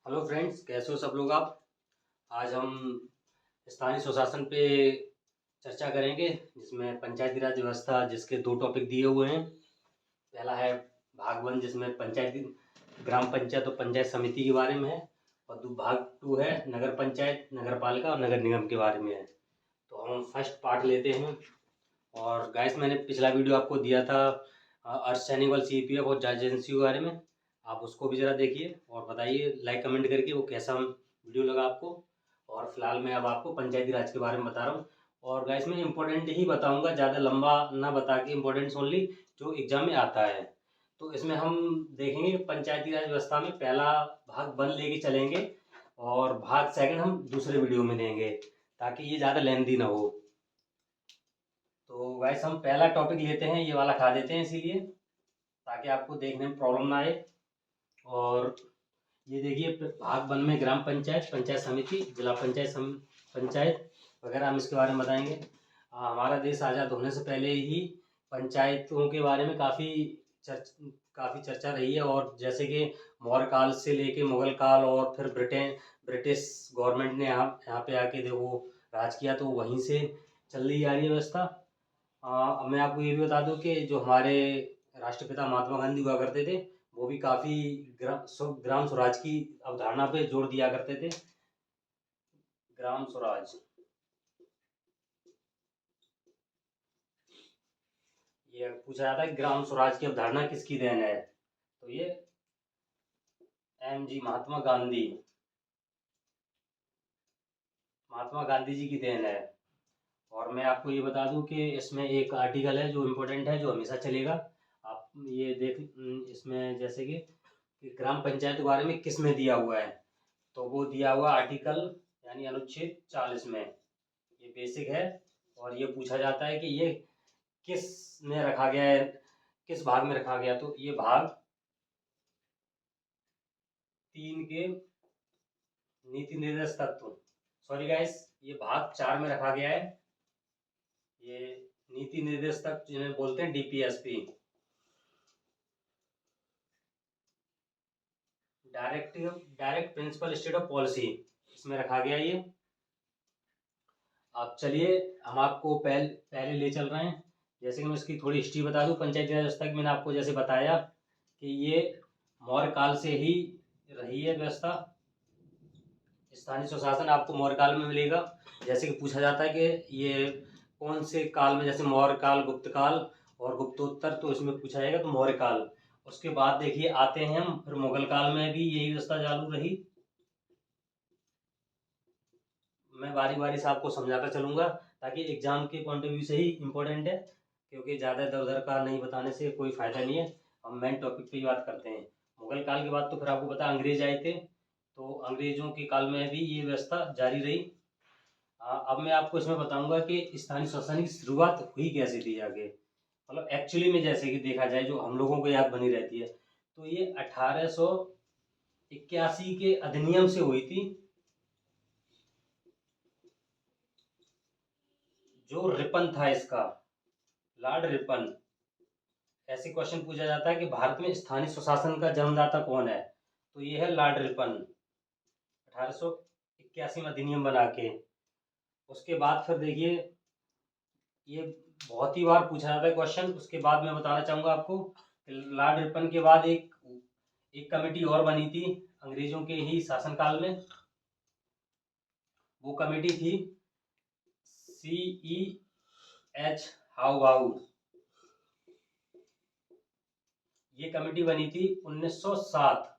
Hello friends, कैसे हो सब लोग आप। आज हम स्थानीय स्वशासन पे चर्चा करेंगे, जिसमें पंचायती राज व्यवस्था, जिसके दो टॉपिक दिए हुए हैं। पहला है भाग 1, जिसमें पंचायती ग्राम पंचायत और पंचायत समिति के बारे में है, और भाग 2 है नगर पंचायत, नगर पालिका और नगर निगम के बारे में है। तो हम फर्स्ट पार्ट लेते हैं। और गाइस, मैंने पिछला वीडियो आपको दिया था अर्थ सैनिक CPF और जज एजेंसी के बारे में। आप उसको भी ज़रा देखिए और बताइए लाइक कमेंट करके वो कैसा वीडियो लगा आपको। और फिलहाल मैं अब आपको पंचायती राज के बारे में बता रहा हूँ। और गाइस, मैं इंपॉर्टेंट ही बताऊंगा, ज़्यादा लंबा ना बता के, इंपॉर्टेंट ओनली जो एग्जाम में आता है। तो इसमें हम देखेंगे कि पंचायती राज व्यवस्था में पहला भाग 1 लेके चलेंगे, और भाग 2 हम दूसरे वीडियो में देंगे, ताकि ये ज़्यादा लेंदी ना हो। तो गाइस, हम पहला टॉपिक लेते हैं, ये वाला खा देते हैं इसीलिए, ताकि आपको देखने में प्रॉब्लम ना आए। और ये देखिए, भाग 1 में ग्राम पंचायत, पंचायत समिति, जिला पंचायत पंचायत वगैरह हम इसके बारे में बताएंगे। हमारा देश आज़ाद होने से पहले ही पंचायतों के बारे में काफ़ी चर्चा रही है। और जैसे कि मौर्य काल से लेके मुगल काल, और फिर ब्रिटिश गवर्नमेंट ने यहाँ पे आके देखो राज किया, तो वहीं से चल रही आ रही है व्यवस्था। मैं आपको ये भी बता दूं कि जो हमारे राष्ट्रपिता महात्मा गांधी हुआ करते थे, वो भी काफ़ी ग्राम स्वराज की अवधारणा पे जोर दिया करते थे। ग्राम स्वराज, ये पूछा जाता है कि ग्राम स्वराज की अवधारणा किसकी देन है, तो ये महात्मा गांधी जी की देन है। और मैं आपको ये बता दूं कि इसमें एक आर्टिकल है जो इम्पोर्टेंट है, जो हमेशा चलेगा। आप ये देख, इसमें जैसे कि ग्राम पंचायत के बारे में किस में दिया हुआ है, तो वो दिया हुआ आर्टिकल यानी अनुच्छेद 40 में। ये बेसिक है। और ये पूछा जाता है कि ये किस में रखा गया है, किस भाग में रखा गया, तो ये भाग 3 के नीति निर्देश तत्व, सॉरी गाइस, ये भाग 4 में रखा गया है। ये नीति निर्देश तत्व जिन्हें बोलते हैं DPSP, direct principle state of policy, इसमें रखा गया ये। अब चलिए, हम आपको पहले ले चल रहे हैं। जैसे कि मैं इसकी थोड़ी हिस्ट्री बता दूं, पंचायती राज व्यवस्था की मैंने आपको जैसे बताया कि ये मौर्य काल से ही रही है व्यवस्था। स्थानीय स्वशासन आपको मौर्य काल में मिलेगा। जैसे कि पूछा जाता है कि ये कौन से काल में, जैसे मौर्य काल, गुप्त काल और गुप्तोत्तर, तो इसमें पूछा जाएगा तो मौर्य काल। उसके बाद देखिए आते हैं हम, फिर मुगल काल में भी यही व्यवस्था चालू रही। मैं बारी बारी से आपको समझाकर चलूंगा, ताकि एग्जाम के पॉइंट ऑफ व्यू से ही इम्पोर्टेंट है, क्योंकि ज़्यादा इधर उधर का नहीं बताने से कोई फ़ायदा नहीं है। हम मेन टॉपिक पे ही बात करते हैं। मुगल काल के बाद तो फिर आपको पता अंग्रेज आए थे, तो अंग्रेजों के काल में भी ये व्यवस्था जारी रही। अब मैं आपको इसमें बताऊंगा कि स्थानीय शासन की शुरुआत हुई कैसे थी आगे, मतलब एक्चुअली में, जैसे कि देखा जाए जो हम लोगों को याद बनी रहती है, तो ये 1881 के अधिनियम से हुई थी। जो रिपन था इसका, लॉर्ड रिपन। ऐसे क्वेश्चन पूछा जाता है कि भारत में स्थानीय स्वशासन का जन्मदाता कौन है, तो ये है लॉर्ड रिपन, 1881 में अधिनियम बना के। उसके बाद फिर देखिए, ये बहुत ही बार पूछा जाता है क्वेश्चन। उसके बाद मैं बताना चाहूंगा आपको कि लॉर्ड रिपन के बाद एक एक कमेटी और बनी थी अंग्रेजों के ही शासनकाल में। वो कमेटी थी CEH हाउ। ये कमेटी बनी थी 1907।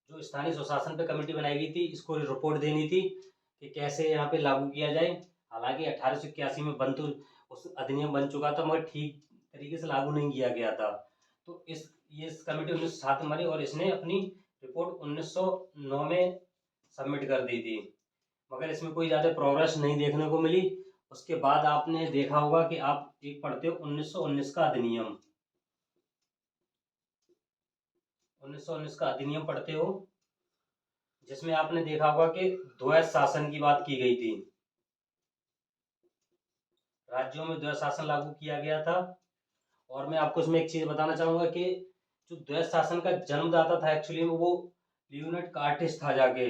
जो स्थानीय स्वशासन पे कमेटी बनाई गई थी, इसको रिपोर्ट देनी थी कि कैसे यहाँ पे लागू किया जाए। हालांकि 1881 में बन तो उस अधिनियम बन चुका था, मगर ठीक तरीके से लागू नहीं किया गया था। तो इस कमेटी 1907 में बनी, और इसने अपनी रिपोर्ट 1909 में सबमिट कर दी थी, मगर इसमें कोई ज़्यादा प्रोग्रेस नहीं देखने को मिली। उसके बाद आपने देखा होगा कि आप एक पढ़ते हो 1919 का अधिनियम, 1919 का अधिनियम पढ़ते हो, जिसमें आपने देखा होगा कि द्वैध शासन की बात की गई थी। राज्यों में द्वैध शासन लागू किया गया था। और मैं आपको इसमें एक चीज बताना चाहूंगा कि जो द्वैध शासन का जन्मदाता था एक्चुअली में, वो लियोनार्ड कार्टिस था जाके।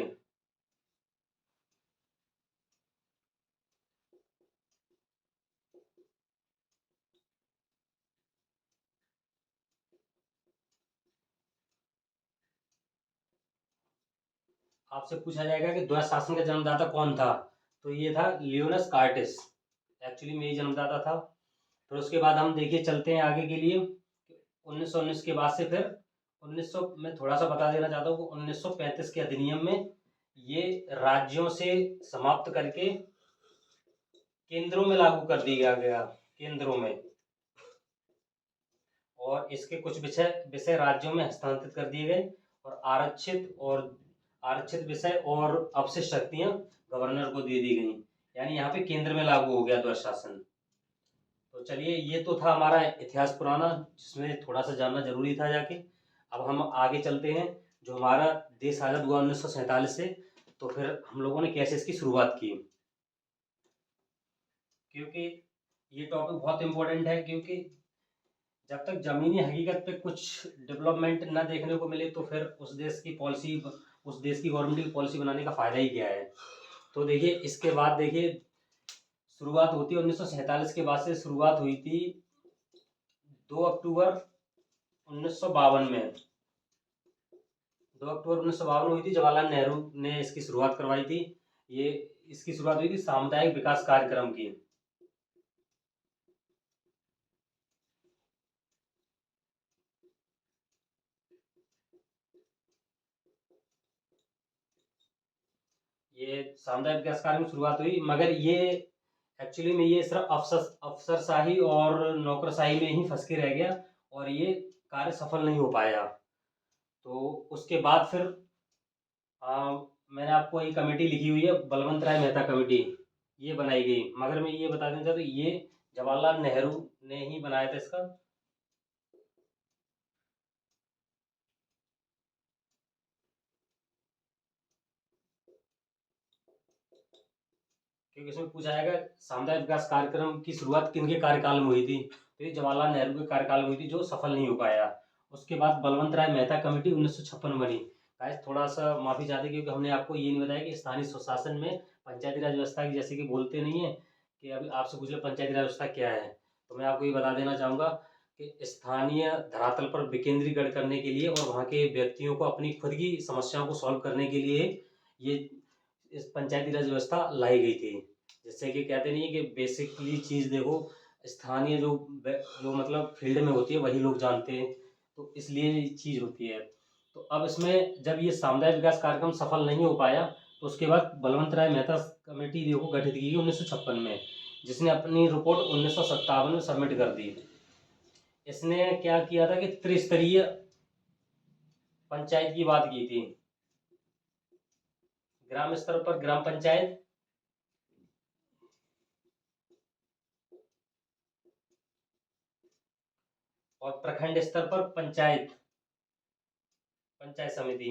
आपसे पूछा जाएगा कि द्वैत शासन का जन्मदाता कौन था, तो ये था लियोनस कार्टिस, एक्चुअली में ये जन्मदाता था। फिर उसके बाद हम देखिए चलते हैं आगे के लिए। 1919 के बाद से फिर 1900 में थोड़ा सा बता देना चाहता हूँ कि 1935 के अधिनियम में ये राज्यों से समाप्त करके केंद्रों में लागू कर दिया गया, केंद्रों में, और इसके कुछ विषय विषय राज्यों में हस्तांतरित कर दिए गए, और आरक्षित विषय और अवशिष्ट शक्तियां गवर्नर को दे दी गई। यानी यहाँ पे केंद्र में लागू हो गया द्वैत शासन। तो चलिए, ये तो था हमारा इतिहास पुराना, जिसमें थोड़ा सा जानना जरूरी था जाके। अब हम आगे चलते हैं, जो हमारा देश आज़ाद हुआ 1947 से, तो फिर हम लोगों ने कैसे इसकी शुरुआत की, क्योंकि ये टॉपिक बहुत इम्पोर्टेंट है। क्योंकि जब तक ज़मीनी हकीकत पे कुछ डेवलपमेंट ना देखने को मिले, तो फिर उस देश की पॉलिसी, उस देश की गवर्नमेंट की पॉलिसी बनाने का फ़ायदा ही क्या है। तो देखिए, इसके बाद देखिए शुरुआत होती है 1947 के बाद से शुरुआत हुई थी 2 अक्टूबर 1952 में। 2 अक्टूबर 1952 हुई थी, जवाहरलाल नेहरू ने इसकी शुरुआत करवाई थी। ये इसकी शुरुआत हुई थी सामुदायिक विकास कार्यक्रम की। ये सामुदायिक विकास कार्यक्रम की शुरुआत हुई, मगर ये एक्चुअली में ये सिर्फ अफसरशाही और नौकरशाही में ही फंस के रह गया, और ये कार्य सफल नहीं हो पाया। तो उसके बाद फिर मैंने आपको एक कमेटी लिखी हुई है, बलवंत राय मेहता कमेटी, ये बनाई गई। मगर मैं ये बता देना चाहता हूँ, ये जवाहरलाल नेहरू ने ही बनाया था इसका। क्योंकि इसमें पूछा जाएगा सामुदायिक विकास कार्यक्रम की शुरुआत किनके कार्यकाल में हुई थी, तो ये जवाहरलाल नेहरू के कार्यकाल में हुई थी, जो सफल नहीं हो पाया। उसके बाद बलवंत राय मेहता कमेटी 1956 में बनी। गाइस थोड़ा सा माफी चाहते, क्योंकि हमने आपको ये नहीं बताया कि स्थानीय स्वशासन में पंचायती राज व्यवस्था की, जैसे कि बोलते नहीं है कि अभी आपसे पूछ ले पंचायती राज व्यवस्था क्या है, तो मैं आपको ये बता देना चाहूँगा कि स्थानीय धरातल पर विकेंद्रीकरण करने के लिए और वहाँ के व्यक्तियों को अपनी खुद की समस्याओं को सॉल्व करने के लिए ये इस पंचायती राज व्यवस्था लाई गई थी। जिससे कि कहते नहीं है कि बेसिकली चीज़ देखो, स्थानीय जो मतलब फील्ड में होती है वही लोग जानते हैं, तो इसलिए ये चीज़ होती है। तो अब इसमें जब ये सामुदायिक विकास कार्यक्रम सफल नहीं हो पाया, तो उसके बाद बलवंत राय मेहता कमेटी देखो गठित की गई 1956 में, जिसने अपनी रिपोर्ट 1957 में सबमिट कर दी। इसने क्या किया था कि त्रिस्तरीय पंचायत की बात की थी। ग्राम स्तर पर ग्राम पंचायत, और प्रखंड स्तर पर पंचायत समिति,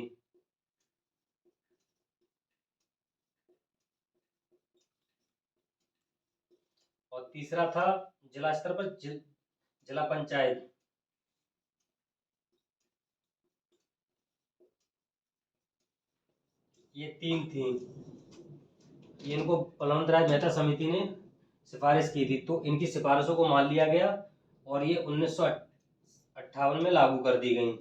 और तीसरा था जिला स्तर पर जिला पंचायत। ये 3 थी। ये इनको बलवंत राय मेहता समिति ने सिफारिश की थी, तो इनकी सिफारिशों को मान लिया गया, और ये 1958 में लागू कर दी गई।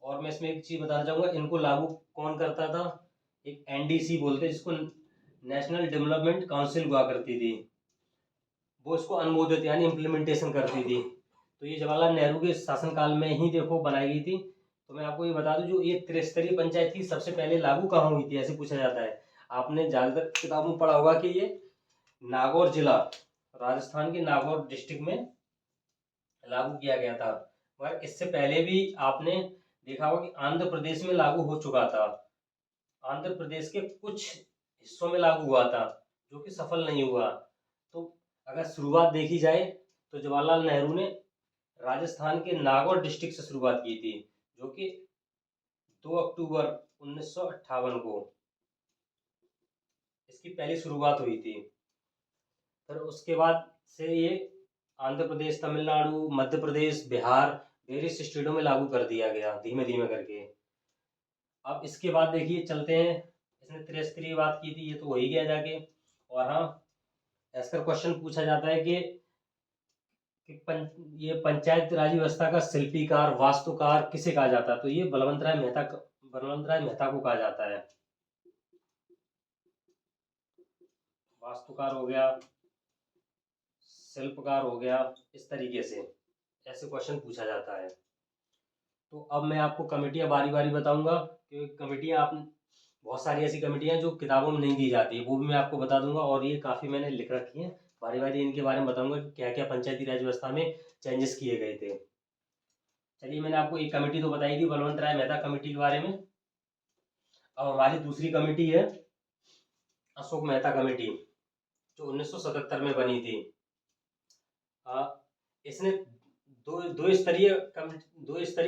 और मैं इसमें एक चीज बताना चाहूंगा, इनको लागू कौन करता था, एक एनडीसी बोलते, जिसको नेशनल डेवलपमेंट काउंसिल हुआ करती थी, वो इसको अनुमोदित यानी इम्प्लीमेंटेशन करती थी। तो ये जवाहरलाल नेहरू के शासनकाल में ही देखो बनाई गई थी। तो मैं आपको ये बता दूं, जो ये त्रिस्तरीय पंचायत थी सबसे पहले लागू कहाँ हुई थी, ऐसे पूछा जाता है। आपने ज्यादातर किताबों में पढ़ा होगा कि ये नागौर जिला, राजस्थान के नागौर डिस्ट्रिक्ट में लागू किया गया था। मगर इससे पहले भी आपने देखा होगा कि आंध्र प्रदेश में लागू हो चुका था। आंध्र प्रदेश के कुछ हिस्सों में लागू हुआ था, जो कि सफल नहीं हुआ। तो अगर शुरुआत देखी जाए, तो जवाहरलाल नेहरू ने राजस्थान के नागौर डिस्ट्रिक्ट से शुरुआत की थी, जो कि 2 अक्टूबर 1958 को इसकी पहली शुरुआत हुई थी। फिर उसके बाद से ये आंध्र प्रदेश, तमिलनाडु, मध्य प्रदेश, बिहार, वेरियस स्टेटों में लागू कर दिया गया धीमे धीमे करके। अब इसके बाद देखिए चलते हैं, इसने त्रिस्तरीय बात की थी, ये तो हो ही गया जाके। और हाँ, ऐसा क्वेश्चन पूछा जाता है ये पंचायत राज व्यवस्था का शिल्पीकार वास्तुकार किसे कहा जाता है, तो ये बलवंत राय मेहता को कहा जाता है। वास्तुकार हो गया, शिल्पकार हो गया, इस तरीके से ऐसे क्वेश्चन पूछा जाता है। तो अब मैं आपको कमेटियां बारी बारी बताऊंगा, क्योंकि कमेटियां आप बहुत सारी ऐसी कमेटियां जो किताबों में नहीं दी जाती, वो भी मैं आपको बता दूंगा, और ये काफ़ी मैंने लिख रखी हैं। बारी बारी इनके बारे में बताऊंगा कि क्या क्या पंचायती राज व्यवस्था में चेंजेस किए गए थे। चलिए, मैंने आपको एक कमेटी तो बताई थी, बलवंत राय मेहता कमेटी के बारे में। अब हमारी दूसरी कमेटी है अशोक मेहता कमेटी, जो 1977 में बनी थी। इसने दो स्तरीय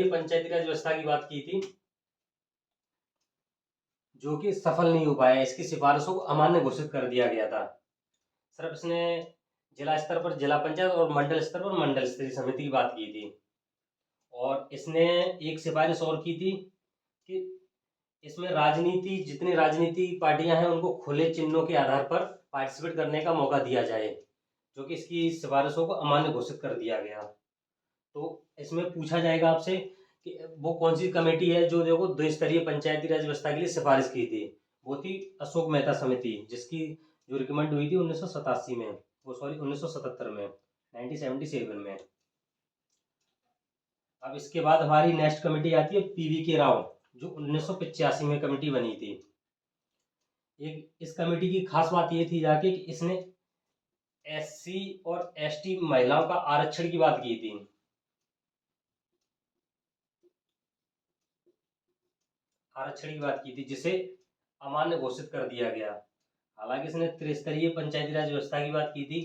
पंचायती राज व्यवस्था की बात की थी, जो कि सफल नहीं हो पाया। इसकी सिफारिशों को अमान्य घोषित कर दिया गया था। सिर्फ इसने जिला स्तर पर जिला पंचायत और मंडल स्तर पर मंडल स्तरीय समिति की बात की थी। और इसने एक सिफारिश और की थी कि इसमें जितनी राजनीति पार्टियां हैं उनको खुले चिन्हों के आधार पर पार्टिसिपेट करने का मौका दिया जाए, जो कि इसकी सिफारिशों को अमान्य घोषित कर दिया गया। तो इसमें पूछा जाएगा आपसे कि वो कौन सी कमेटी है जो देखो दो स्तरीय पंचायती राज व्यवस्था के लिए सिफारिश की थी। वो थी अशोक मेहता समिति, जिसकी जो रिकमेंड हुई थी 1987 में, वो सॉरी 1977 में, 1977 में। अब इसके बाद हमारी नेक्स्ट कमेटी आती है पीवी के राव, जो 1985 में कमेटी बनी थी। इस कमेटी की खास बात ये थी जाके कि इसने एससी और एसटी महिलाओं का आरक्षण की बात की थी। आरक्षण की बात की थी, जिसे अमान्य घोषित कर दिया गया। हालांकि इसने त्रिस्तरीय पंचायती राज व्यवस्था की बात की थी।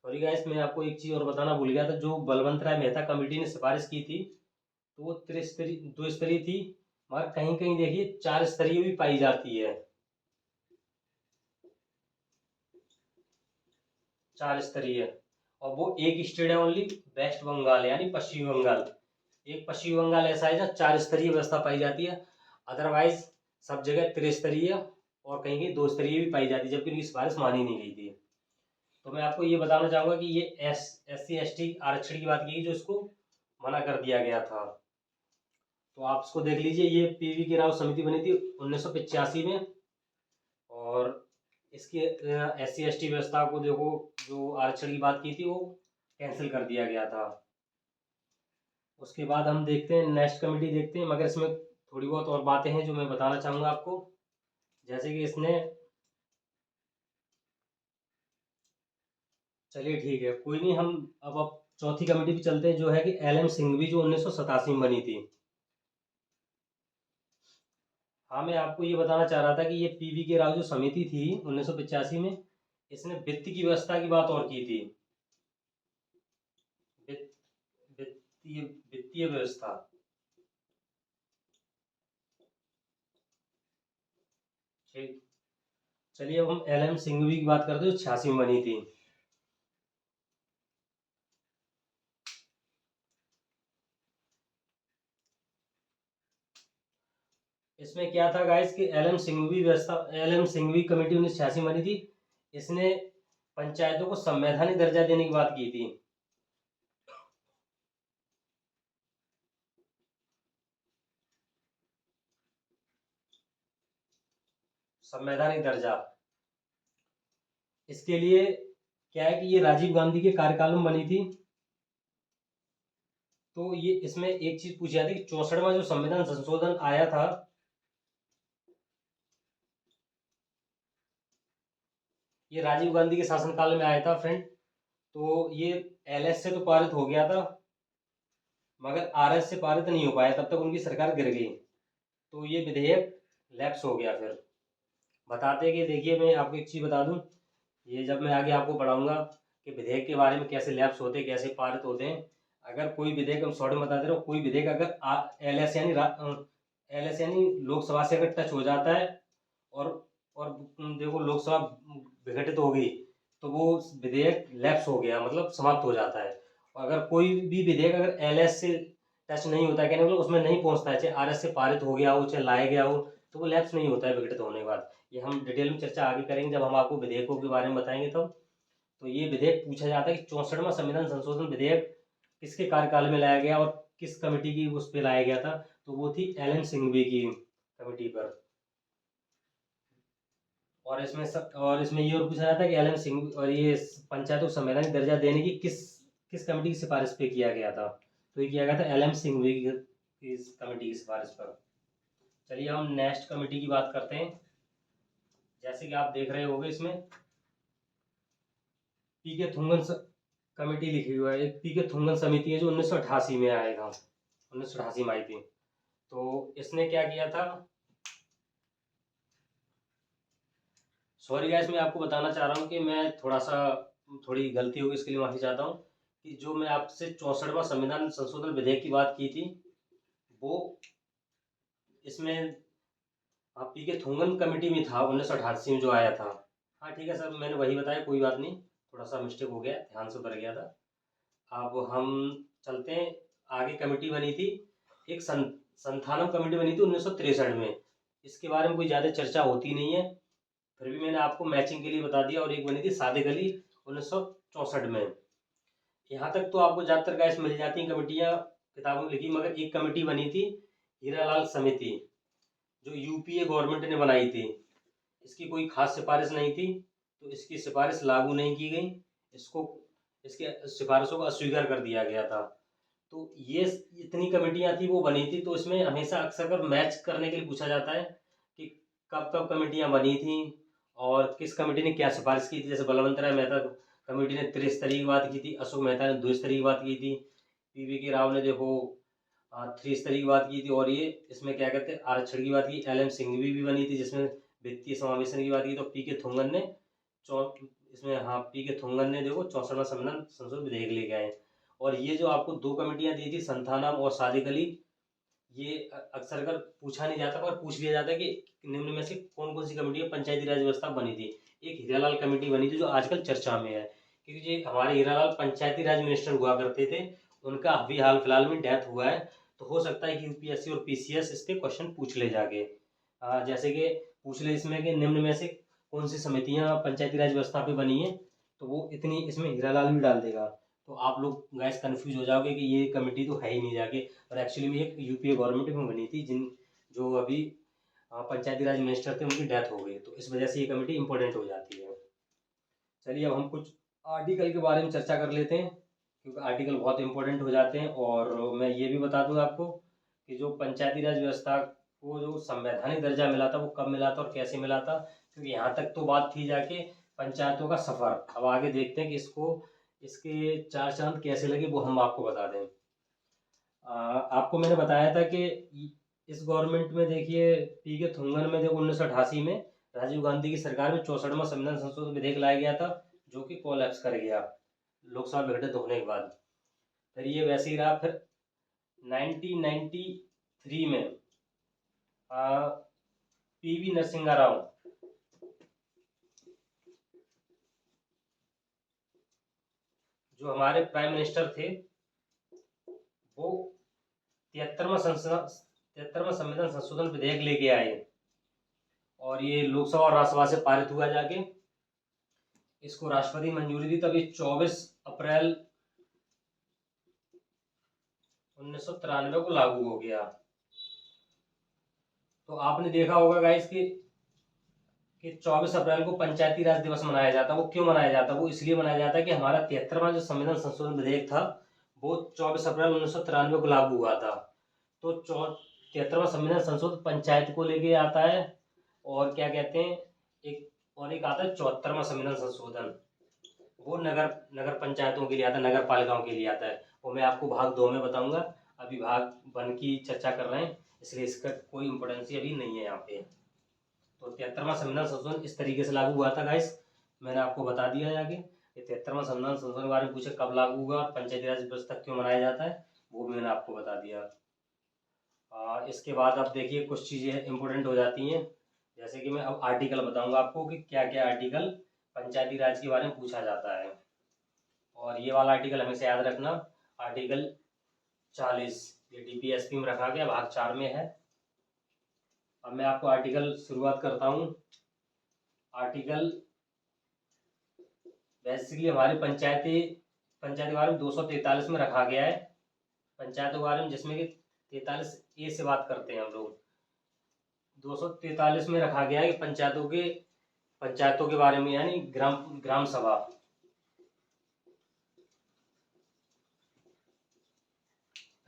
सॉरी गाइस, मैं आपको एक चीज और बताना भूल गया था। जो बलवंत राय मेहता कमेटी ने सिफारिश की थी, तो वो दो स्तरीय थी, मगर कहीं कहीं देखिए 4 स्तरीय भी पाई जाती है। 4 स्तरीय, और वो एक स्टेट है ओनली, वेस्ट बंगाल यानी पश्चिमी बंगाल। एक पश्चिमी बंगाल ऐसा है जहाँ 4 स्तरीय व्यवस्था पाई जाती है। अदरवाइज सब जगह त्रिस्तरीय और कहीं कहीं 2 स्तरीय भी पाई जाती है, जबकि उनकी सिफारिश मानी नहीं गई थी। तो मैं आपको ये बताना चाहूंगा कि ये SC ST आरक्षण की बात की, जो इसको मना कर दिया गया था। तो आप इसको देख लीजिए, ये पीवी की राव समिति बनी थी 1985 में, और इसकी SC ST व्यवस्था को देखो, जो आरक्षण की बात की थी वो कैंसिल कर दिया गया था। उसके बाद हम देखते हैं नेक्स्ट कमेटी देखते हैं, मगर इसमें थोड़ी बहुत और बातें हैं जो मैं बताना चाहूँगा आपको। जैसे कि इसने, चलिए ठीक है, कोई नहीं, हम अब चौथी कमेटी भी चलते हैं, जो है कि LM सिंघवी, जो 1987 में बनी थी। हाँ, मैं आपको ये बताना चाह रहा था कि ये पीवी के राव जो समिति थी 1985 में, इसने वित्त की व्यवस्था की बात और की थी। वित्तीय व्यवस्था। ठीक, चलिए अब हम LM सिंघवी की बात करते हैं, जो 86 में बनी थी। इसमें क्या था गाइस कि LM सिंघवी कमेटी 1986 बनी थी। इसने पंचायतों को संवैधानिक दर्जा देने की बात की थी। संवैधानिक दर्जा, इसके लिए क्या है कि ये राजीव गांधी के कार्यकाल में बनी थी। तो ये इसमें एक चीज पूछी जाती है कि 64वां जो संविधान संशोधन आया था, ये राजीव गांधी के शासनकाल में आया था फ्रेंड। तो ये LS से तो पारित हो गया था, मगर RS से पारित नहीं हो पाया, तब तक उनकी सरकार गिर गई। तो ये विधेयक लैप्स हो गया। फिर बताते कि देखिए, मैं आपको एक चीज बता दूं, ये जब मैं आगे आपको पढ़ाऊंगा कि विधेयक के बारे में कैसे लैप्स होते हैं, कैसे पारित होते हैं। अगर कोई विधेयक, हम शॉर्ट में बता दे रहे हो, कोई विधेयक अगर LS यानी लोकसभा से अगर टच हो जाता है, और और देखो लोकसभा विघटित हो गई, तो वो विधेयक लैप्स हो गया, मतलब समाप्त हो जाता है। और अगर कोई भी विधेयक अगर LS से टच नहीं होता है, कहने मतलब उसमें नहीं पहुंचता है, चाहे आरएस से पारित हो गया हो चाहे लाया गया हो, तो वो लैप्स नहीं होता है विघटित होने के बाद। ये हम डिटेल में चर्चा आगे करेंगे जब हम आपको विधेयकों के बारे में बताएंगे तब। तो ये विधेयक पूछा जाता है कि 64वां संविधान संशोधन विधेयक किसके कार्यकाल में लाया गया और किस कमेटी की उस पर लाया गया था, तो वो थी एल.एन. सिंघवी की कमेटी पर। और इसमें ये और पूछा जाता है कि एल.एन. सिंघवी और ये पंचायतों को संवैधानिक दर्जा देने की किस कमेटी की सिफारिश पे किया गया था, तो ये किया गया था एल.एन. सिंघवी की इस कमेटी की सिफारिश पर। चलिए हम नेक्स्ट कमेटी की बात करते हैं। जैसे कि आप देख रहे होंगे इसमें पी.के. थुंगन कमेटी लिखी हुई है। एक पी.के. थुंगन समिति है जो 1988 में आएगा, 1988 में आई थी। तो इसने क्या किया था, सॉरी गाइस मैं आपको बताना चाह रहा हूँ कि मैं थोड़ी गलती होगी, इसके लिए माफी चाहता हूँ। कि जो मैं आपसे 64वां संविधान संशोधन विधेयक की बात की थी, वो इसमें पी.के. थुंगन कमेटी में था 1988 में जो आया था। हाँ ठीक है सर, मैंने वही बताया, कोई बात नहीं, थोड़ा सा मिस्टेक हो गया, ध्यान से उतर गया था। अब हम चलते हैं आगे। कमेटी बनी थी एक संथानम कमेटी बनी थी 1963 में। इसके बारे में कोई ज़्यादा चर्चा होती नहीं है, फिर भी मैंने आपको मैचिंग के लिए बता दिया। और एक बनी थी सादे अली 1964 में। यहाँ तक तो आपको ज़्यादातर गाइस मिल जाती हैं कमेटियाँ किताबों में लिखी, मगर एक कमेटी बनी थी हीरालाल समिति जो यूपीए गवर्नमेंट ने बनाई थी। इसकी कोई खास सिफारिश नहीं थी, तो इसकी सिफारिश लागू नहीं की गई, इसके सिफारिशों को अस्वीकार कर दिया गया था। तो ये इतनी कमेटियां थी वो बनी थी। तो इसमें हमेशा अक्सर कर मैच करने के लिए पूछा जाता है कि कब कब कमेटियां बनी थी और किस कमेटी ने क्या सिफारिश की थी। जैसे बलवंत राय मेहता कमेटी ने त्रिस्तरीय की बात की थी, अशोक मेहता ने द्विस्तरीय की बात की थी, पी.वी. के राव ने देखो 3 स्तरीय की बात की थी। और ये इसमें क्या कहते हैं आरक्षण की बात की। एल.एम. सिंघवी भी बनी थी जिसमें वित्तीय समावेशन की बात की। तो पी.के. थुंगन ने पी.के. थुंगन ने देखो 64वां संविधान संशोधन विधेयक लेके आए। और ये जो आपको 2 कमेटियां दी थी संथानम और सादिक अली, ये अक्सर कर पूछा नहीं जाता पर पूछ लिया जाता है कि निम्न में से कौन कौन सी कमेटी पंचायती राज व्यवस्था बनी थी। एक हीरालाल कमेटी बनी थी जो आजकल चर्चा में है, क्योंकि ये हमारे हीरालाल पंचायती राज मिनिस्टर हुआ करते थे, उनका अभी हाल फिलहाल में डेथ हुआ है। तो हो सकता है कि यूपीएससी और पीसीएस इस पे क्वेश्चन पूछ ले जाके, जैसे कि पूछ ले इसमें कि निम्न में से कौन सी समितियां पंचायती राज व्यवस्था पे बनी है, तो वो इतनी इसमें हीरालाल भी डाल देगा। तो आप लोग गैस कंफ्यूज हो जाओगे कि ये कमेटी तो है ही नहीं जाके, और एक्चुअली में एक यूपीए गवर्नमेंट में बनी थी जो अभी पंचायती राज मिनिस्टर थे उनकी डेथ हो गई, तो इस वजह से ये कमेटी इंपॉर्टेंट हो जाती है। चलिए अब हम कुछ आर्टिकल के बारे में चर्चा कर लेते हैं, क्योंकि आर्टिकल बहुत इंपॉर्टेंट हो जाते हैं। और मैं ये भी बता दूं आपको कि जो पंचायती राज व्यवस्था को जो संवैधानिक दर्जा मिला था वो कब मिला था और कैसे मिला था, क्योंकि यहाँ तक तो बात थी जाके पंचायतों का सफर। अब आगे देखते हैं कि इसके 4 चांद कैसे लगे वो हम आपको बता दें। आपको मैंने बताया था कि इस गवर्नमेंट में देखिए पी.के. थुंगन में देखो 1988 में राजीव गांधी की सरकार में 64वां संविधान संशोधन विधेयक लाया गया था, जो कि कोलैप्स कर गया लोकसभा विघटित होने के बाद। फिर ये वैसे ही रहा। फिर 1993 में पी.वी. नरसिंहा राव जो हमारे प्राइम मिनिस्टर थे, वो 73वां संविधान संशोधन विधेयक लेके आए और ये लोकसभा और राज्यसभा से पारित हुआ जाके। इसको राष्ट्रपति मंजूरी दी, तब ये 24 अप्रैल 1993 को लागू हो गया। तो आपने देखा होगा गाइस कि 24 अप्रैल को पंचायती राज दिवस मनाया जाता है। वो क्यों मनाया जाता है? वो इसलिए मनाया जाता है कि हमारा 73वां जो संविधान संशोधन विधेयक था वो 24 अप्रैल 1993 को लागू हुआ था। तो 73वां संविधान संशोधन पंचायत को लेके आता है, और क्या कहते हैं एक आता है 74वां संविधान संशोधन, वो नगर पंचायतों के लिए आता है, नगर पालिकाओं के लिए आता है। वो मैं आपको भाग 2 में बताऊंगा, अभी भाग 1 की चर्चा कर रहे हैं, इसलिए इसका कोई इम्पोर्टेंस अभी नहीं है यहाँ पे। तो 73वां संविधान संशोधन इस तरीके से लागू हुआ था गाइस, मैंने आपको बता दिया जाके। 73वां संविधान संशोधन के बारे में पूछे कब लागू हुआ और पंचायती राज व्यवस्था क्यों मनाया जाता है, वो भी मैंने आपको बता दिया। इसके बाद अब देखिए कुछ चीज़ें इंपॉर्टेंट हो जाती हैं, जैसे कि मैं अब आर्टिकल बताऊंगा आपको कि क्या क्या आर्टिकल पंचायती राज के बारे में पूछा जाता है। और ये वाला आर्टिकल हमेशा याद रखना, आर्टिकल 40 ये डीपीएसपी में रखा गया, भाग 4 में है। अब मैं आपको आर्टिकल शुरुआत करता हूँ। आर्टिकल बेसिकली हमारे पंचायती के बारे में 243 में रखा गया है, पंचायतों के बारे में, जिसमें कि 43A से बात करते हैं हम लोग। 243 में रखा गया है कि पंचायतों के बारे में, यानी ग्राम सभा।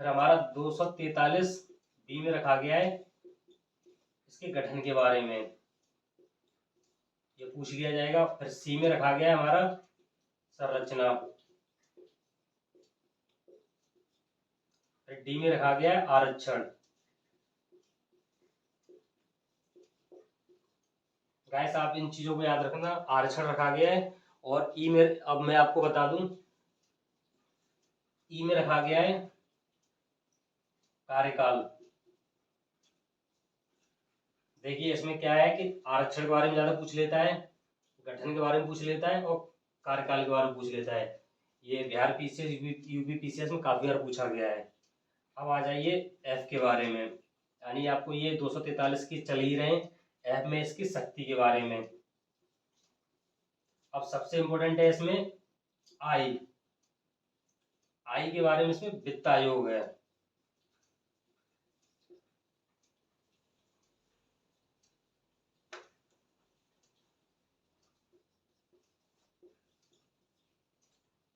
फिर हमारा 243B में रखा गया है इसके गठन के बारे में, ये पूछ लिया जाएगा। फिर C में रखा गया है हमारा संरचना। फिर D में रखा गया है आरक्षण। गाइस आप इन चीजों को याद रखना, आरक्षण रखा गया है। और ई में, अब मैं आपको बता दूं, ई में रखा गया है कार्यकाल। देखिए इसमें क्या है कि आरक्षण के बारे में ज्यादा पूछ लेता है, गठन के बारे में पूछ लेता है और कार्यकाल के बारे में पूछ लेता है। ये बिहार पीसीएस, यूपी पीसीएस में काफी बार पूछा गया है। अब आ जाइए एफ के बारे में, यानी आपको ये 243 की चल ही रहे, एफ में इसकी शक्ति के बारे में। अब सबसे इंपॉर्टेंट है इसमें आई के बारे में, इसमें वित्त आयोग है।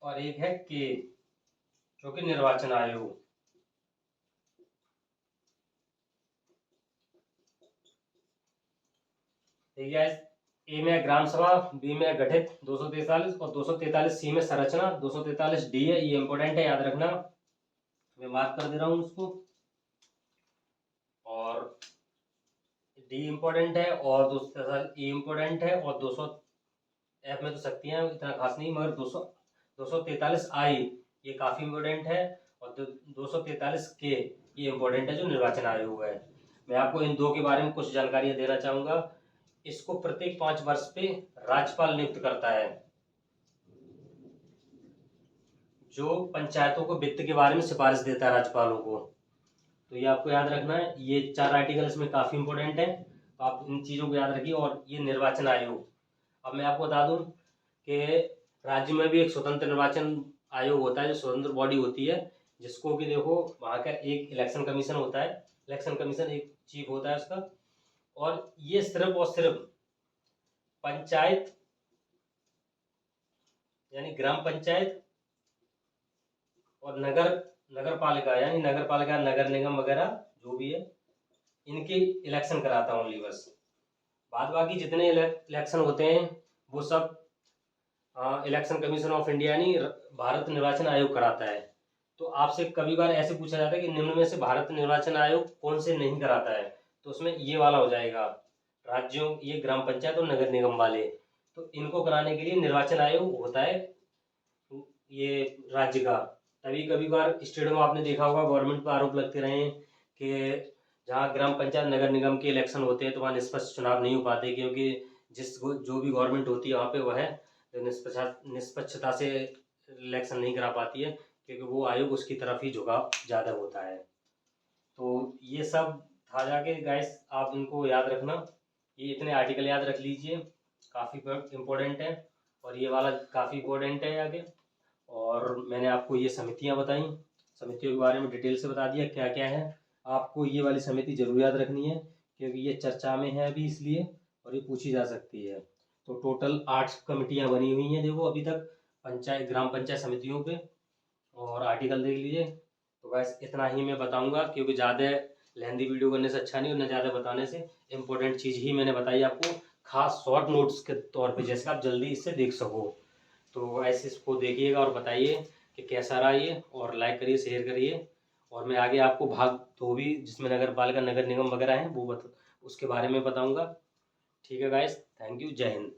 और एक है के, जो कि निर्वाचन आयोग। ठीक है, ए में ग्राम सभा, बी में गठित 243 और 243C में संरचना, 243D है, ये इंपॉर्टेंट है, याद रखना। मैं मार्क कर दे रहा हूं उसको। और डी इंपॉर्टेंट है और 243 इम्पोर्टेंट है, और 200 एफ में तो शक्तियां इतना खास नहीं, मगर 243I ये काफी इम्पोर्टेंट है, और 243K ये इम्पोर्टेंट है, जो निर्वाचन आयोग है। मैं आपको इन दो के बारे में कुछ जानकारियां देना चाहूंगा। इसको प्रत्येक 5 वर्ष पे राज्यपाल नियुक्त करता है, जो पंचायतों को वित्त के बारे में सिफारिश देता है राज्यपालों को। तो ये आपको याद रखना है, ये 4 आर्टिकल इसमें काफी इंपॉर्टेंट है, तो आप इन चीजों को याद रखिए। और ये निर्वाचन आयोग, अब मैं आपको बता दूं कि राज्य में भी एक स्वतंत्र निर्वाचन आयोग होता है, जो स्वतंत्र बॉडी होती है, जिसको कि देखो वहां का एक इलेक्शन कमीशन होता है, इलेक्शन कमीशन एक चीफ होता है उसका। और ये सिर्फ और सिर्फ पंचायत, यानी ग्राम पंचायत और नगर पालिका, यानी नगर पालिका, नगर निगम वगैरह जो भी है, इनके इलेक्शन कराता हूँ ओनली, बस। बाद बाकी जितने इलेक्शन होते हैं वो सब इलेक्शन कमीशन ऑफ इंडिया यानी भारत निर्वाचन आयोग कराता है। तो आपसे कभी बार ऐसे पूछा जाता है कि निम्न में से भारत निर्वाचन आयोग कौन से नहीं कराता है, तो उसमें ये वाला हो जाएगा, राज्यों, ये ग्राम पंचायत और नगर निगम वाले। तो इनको कराने के लिए निर्वाचन आयोग होता है ये राज्य का। तभी कभी बार स्टेट में आपने देखा होगा, गवर्नमेंट पर आरोप लगते रहे हैं कि जहाँ ग्राम पंचायत नगर निगम के इलेक्शन होते हैं तो वहाँ निष्पक्ष चुनाव नहीं हो पाते, क्योंकि जो भी गवर्नमेंट होती है वहाँ पे वह निष्पक्षता से इलेक्शन नहीं करा पाती है, क्योंकि वो आयोग उसकी तरफ ही झुकाव ज़्यादा होता है। तो ये सब था जाके गाइस, आप इनको याद रखना, ये इतने आर्टिकल याद रख लीजिए, काफ़ी इम्पोर्टेंट है। और ये वाला काफ़ी इम्पोर्टेंट है आगे। और मैंने आपको ये समितियाँ बताई, समितियों के बारे में डिटेल से बता दिया क्या क्या है। आपको ये वाली समिति जरूर याद रखनी है, क्योंकि ये चर्चा में है अभी इसलिए, और ये पूछी जा सकती है। तो टोटल 8 कमिटियाँ बनी हुई हैं देखो अभी तक ग्राम पंचायत समितियों पे, और आर्टिकल देख लीजिए। तो बस इतना ही मैं बताऊंगा, क्योंकि ज़्यादा लेंदी वीडियो करने से अच्छा नहीं, और न ज़्यादा बताने से। इम्पोर्टेंट चीज़ ही मैंने बताई आपको, खास शॉर्ट नोट्स के तौर पे, जैसे आप जल्दी इससे देख सको। तो ऐसे इसको देखिएगा और बताइए कि कैसा रहा ये, और लाइक करिए, शेयर करिए। और मैं आगे आपको भाग 2 भी, जिसमें नगर पालिका, नगर निगम वगैरह हैं, वो उसके बारे में बताऊँगा। ठीक है गाइस, थैंक यू, जय हिंद।